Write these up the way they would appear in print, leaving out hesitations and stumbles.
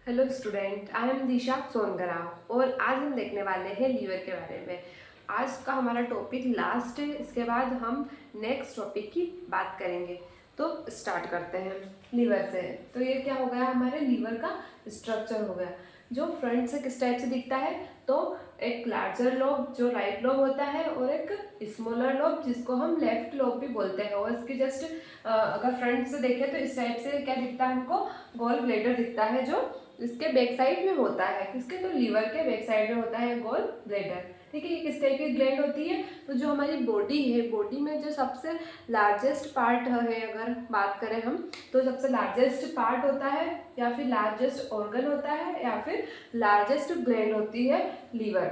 Hello student, I am दिशा सोनगरा और आज हम देखने वाले हैं लीवर के बारे में। आज का हमारा टॉपिक लास्ट है, इसके बाद हम नेक्स्ट टॉपिक की बात करेंगे। तो स्टार्ट करते हैं लीवर से। तो ये क्या हो गया, हमारे लीवर का स्ट्रक्चर हो गया। जो फ्रंट से किस टाइप से दिखता है, तो एक लार्जर लोब जो राइट लोब होता है और एक स्मॉलर लोब जिसको हम लेफ्ट लोब भी बोलते हैं। और इसकी जस्ट अगर फ्रंट से देखें तो इस टाइप से क्या दिखता है, हमको गॉल ब्लैडर दिखता है जो इसके बैक साइड में होता है। किसके, तो लीवर के बैक साइड में होता है गॉल ब्लैडर। ठीक है, ये किस टाइप की ग्लैंड होती है, तो जो हमारी बॉडी है, बॉडी में जो सबसे लार्जेस्ट पार्ट है, अगर बात करें हम, तो सबसे लार्जेस्ट पार्ट होता है या फिर लार्जेस्ट ऑर्गन होता है या फिर लार्जेस्ट ग्लैंड होती है लीवर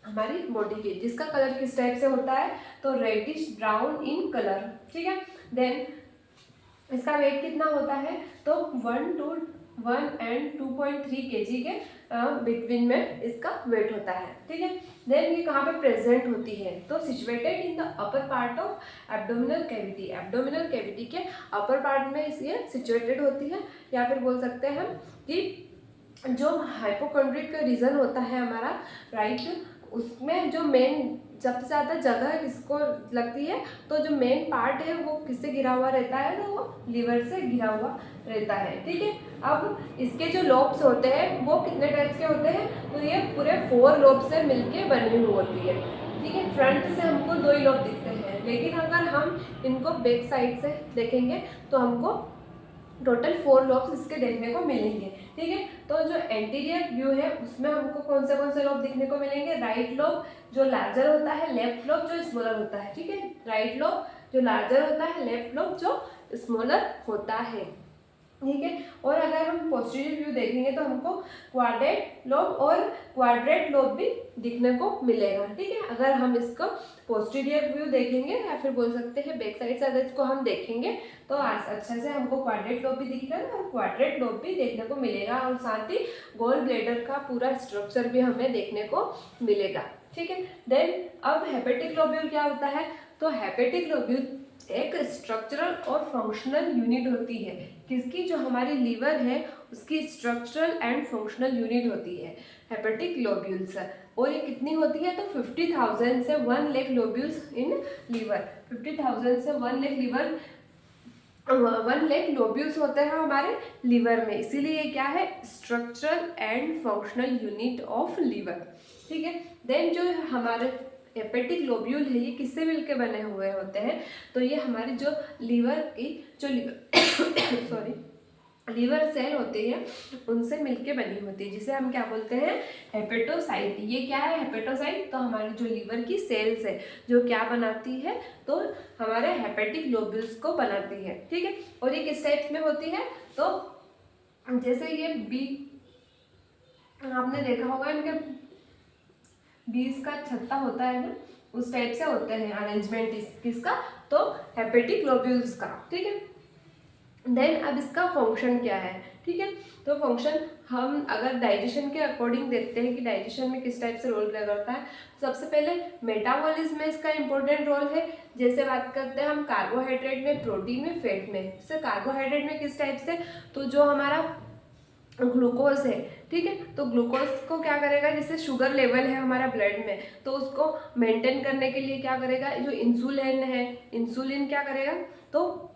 हमारी बॉडी की, जिसका कलर किस टाइप से होता है, तो रेडिश ब्राउन इन कलर। ठीक है, देन इसका वेट कितना होता है, तो 1 एंड 2.3 kg के बिटवीन में इसका वेट होता है। ठीक है, देन ये कहाँ पे प्रेजेंट होती है, तो situated in the upper part of abdominal cavity. Abdominal cavity के अपर पार्ट में ये सिचुएटेड होती है, या फिर बोल सकते हैं हम कि जो हाइपोकॉन्ड्रिक का रीजन होता है हमारा राइट, उसमें जो मेन सबसे ज़्यादा जगह किसको लगती है, तो जो मेन पार्ट है वो किससे घिरा हुआ रहता है, तो वो लीवर से घिरा हुआ रहता है। ठीक है, अब इसके जो लोब्स होते हैं वो कितने टाइप्स के होते हैं, तो ये पूरे 4 लोब से मिलके बनी हुई होती है। ठीक है, फ्रंट से हमको 2 ही लोब दिखते हैं, लेकिन अगर हम इनको बैक साइड से देखेंगे तो हमको टोटल 4 लोब्स इसके देखने को मिलेंगे। ठीक है, तो जो एंटीरियर व्यू है उसमें हमको कौन से लोब दिखने को मिलेंगे, राइट लोब जो लार्जर होता है, लेफ्ट लोब जो स्मॉलर होता है। ठीक है, राइट लोब जो लार्जर होता है, लेफ्ट लोब जो स्मॉलर होता है। ठीक है, और अगर हम पोस्टीरियर व्यू देखेंगे तो हमको क्वाड्रेट लोब और क्वाड्रेट लोब भी दिखने को मिलेगा। ठीक है, अगर हम इसको पोस्टीरियर व्यू देखेंगे या फिर बोल सकते हैं बैक साइड से अगर इसको हम देखेंगे तो अच्छा से हमको क्वाड्रेट लोब भी दिखेगा और क्वाड्रेट लोब भी देखने को मिलेगा, और साथ ही गॉल ब्लैडर का पूरा स्ट्रक्चर भी हमें देखने को मिलेगा। ठीक है, देन अब हेपेटिक लोब्यूल क्या होता है, तो हेपेटिक लोब्यूल एक स्ट्रक्चरल और फंक्शनल यूनिट होती है। किसकी, जो हमारी लीवर है उसकी स्ट्रक्चरल एंड फंक्शनल यूनिट होती है हेपेटिक लोब्यूल्स। और ये कितनी होती है, तो 50,000 से 1 लाख लोब्यूल्स इन लीवर। 50,000 से 1 लाख लीवर 1 लाख लोब्यूल्स होते हैं हमारे लीवर में, इसीलिए ये क्या है, structural and functional unit of liver. ठीक है, देन जो हमारे हेपेटिक लोब्यूल है ये किससे मिलके बने हुए होते हैं, तो ये हमारी जो लीवर की जो सॉरी लीवर सेल होती है उनसे मिलके बनी होती है, जिसे हम क्या बोलते हैं, हेपेटोसाइट। ये क्या है हेपेटोसाइट, तो हमारी जो लीवर की सेल्स है जो क्या बनाती है, तो हमारे हेपेटिक लोब्यूल्स को बनाती है। ठीक है, और ये किस टाइप में होती है, तो जैसे ये बी, आपने देखा होगा इनके बीज का छत्ता होता है ना, उस टाइप से होते हैं अरेंजमेंट किसका, तो हेपेटिक लोब्यूल्स का। ठीक है, देन अब इसका फंक्शन क्या है। ठीक है, तो फंक्शन हम अगर डाइजेशन के अकॉर्डिंग देखते हैं कि डाइजेशन में किस टाइप से रोल प्ले करता है, सबसे पहले मेटाबॉलिज्म में इसका इंपॉर्टेंट रोल है। जैसे बात करते हैं हम कार्बोहाइड्रेट में, प्रोटीन में, फैट में। जैसे कार्बोहाइड्रेट में किस टाइप से, तो जो हमारा ग्लूकोज है, ठीक है, तो ग्लूकोज को क्या करेगा, जैसे शुगर लेवल है हमारा ब्लड में, तो उसको मेंटेन करने के लिए क्या करेगा, जो इंसुलिन है, इंसुलिन क्या करेगा, तो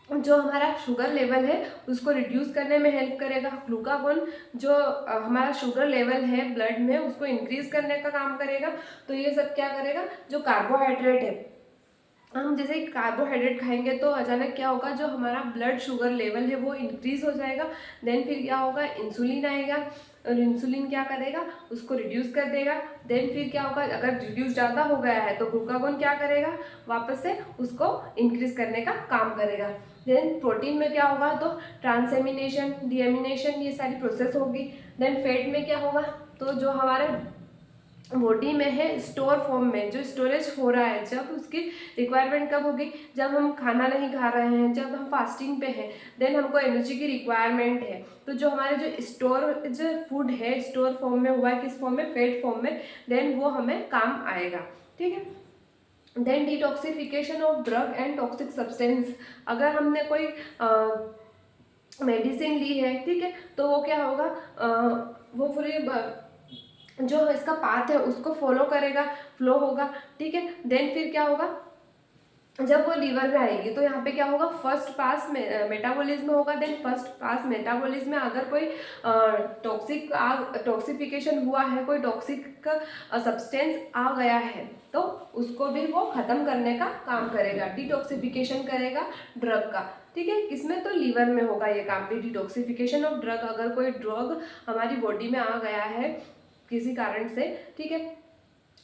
जो हमारा शुगर लेवल है उसको रिड्यूस करने में हेल्प करेगा। ग्लूकागोन जो हमारा शुगर लेवल है ब्लड में उसको इंक्रीज करने का काम करेगा। तो ये सब क्या करेगा, जो कार्बोहाइड्रेट है, हम जैसे कार्बोहाइड्रेट खाएंगे तो अचानक क्या होगा, जो हमारा ब्लड शुगर लेवल है वो इंक्रीज हो जाएगा। देन फिर क्या होगा, इंसुलिन आएगा और इंसुलिन क्या करेगा, उसको रिड्यूस कर देगा। देन फिर क्या होगा, अगर रिड्यूस ज़्यादा हो गया है तो ग्लूकागोन क्या करेगा, वापस से उसको इंक्रीज करने का काम करेगा। देन प्रोटीन में क्या होगा, तो ट्रांसएमिनेशन, डीएमिनेशन, ये सारी प्रोसेस होगी। देन फैट में क्या होगा, तो जो हमारे बॉडी में है स्टोर फॉर्म में जो स्टोरेज हो रहा है, जब उसकी रिक्वायरमेंट कब होगी, जब हम खाना नहीं खा रहे हैं, जब हम फास्टिंग पे हैं, देन हमको एनर्जी की रिक्वायरमेंट है। तो जो हमारे जो स्टोरेज फूड है स्टोर फॉर्म में हुआ है, किस फॉर्म में, फैट फॉर्म में, देन वो हमें काम आएगा। ठीक है, then detoxification of drug and toxic substance. अगर हमने कोई मेडिसिन ली है, ठीक है, तो वो क्या होगा, वो पूरी जो इसका पाथ है उसको फॉलो करेगा, फ्लो होगा, ठीक है। देन फिर क्या होगा, जब वो लीवर में आएगी तो यहाँ पे क्या होगा, फर्स्ट पास मेटाबॉलिज्म होगा। देन फर्स्ट पास मेटाबॉलिज्म में अगर कोई टॉक्सिफिकेशन हुआ है, कोई टॉक्सिक सब्सटेंस आ गया है, तो उसको भी वो खत्म करने का काम करेगा, डिटॉक्सिफिकेशन करेगा ड्रग का, ठीक है। किसमें, तो लीवर में होगा ये काम भी, डिटॉक्सिफिकेशन ऑफ ड्रग। अगर कोई ड्रग हमारी बॉडी में आ गया है किसी कारण से, ठीक है,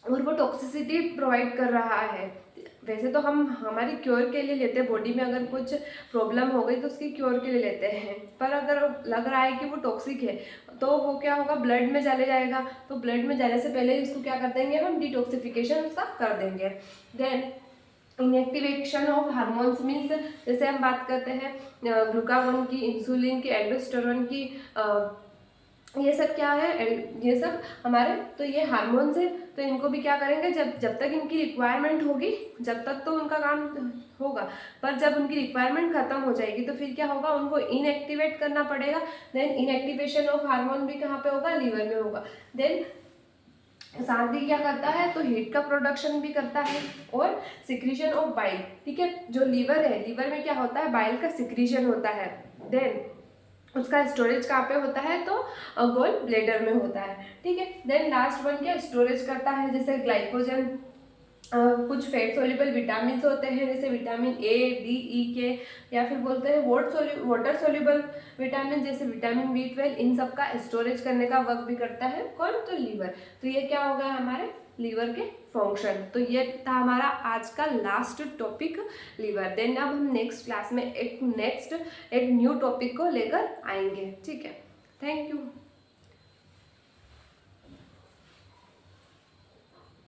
और वो टॉक्सिसिटी प्रोवाइड कर रहा है, वैसे तो हम हमारी क्योर के लिए लेते हैं, बॉडी में अगर कुछ प्रॉब्लम हो गई तो उसकी क्योर के लिए लेते हैं, पर अगर लग रहा है कि वो टॉक्सिक है तो वो क्या होगा, ब्लड में चले जाएगा, तो ब्लड में जाने से पहले ही उसको क्या कर देंगे, हम डिटॉक्सिफिकेशन उसका कर देंगे। Then inactivation of hormones means, जैसे हम बात करते हैं ग्लूकागोन की, इंसुलिन की, एल्डोस्टेरोन की, ये सब क्या है, ये सब हमारे, तो ये हार्मोन्स है, तो इनको भी क्या करेंगे, जब जब तक इनकी रिक्वायरमेंट होगी जब तक तो उनका काम होगा, पर जब उनकी रिक्वायरमेंट खत्म हो जाएगी तो फिर क्या होगा, उनको इनएक्टिवेट करना पड़ेगा। देन इनएक्टिवेशन ऑफ हार्मोन भी कहाँ पे होगा, लीवर में होगा। देन साथ ही क्या करता है, तो हीट का प्रोडक्शन भी करता है और सिक्रीशन ऑफ बाइल, ठीक है। जो लीवर है, लीवर में क्या होता है, बाइल का सिक्रीशन होता है। देन उसका स्टोरेज कहाँ पे होता है, तो गोल ब्लेडर में होता है, ठीक है। देन लास्ट वन क्या स्टोरेज करता है, जैसे ग्लाइकोजन, कुछ फैट सोल्यूबल विटामिन होते हैं, जैसे विटामिन ए, डी, ई के, या फिर बोलते हैं वाटर सोल्यूबल विटामिन, जैसे विटामिन B12, इन सब का स्टोरेज करने का वर्क भी करता है कौन, तो लीवर। तो ये क्या हो गया हमारे लीवर के फंक्शन। तो ये था हमारा आज का लास्ट टॉपिक, लीवर। देन अब हम नेक्स्ट क्लास में एक न्यू टॉपिक को लेकर आएंगे, ठीक है। Thank you.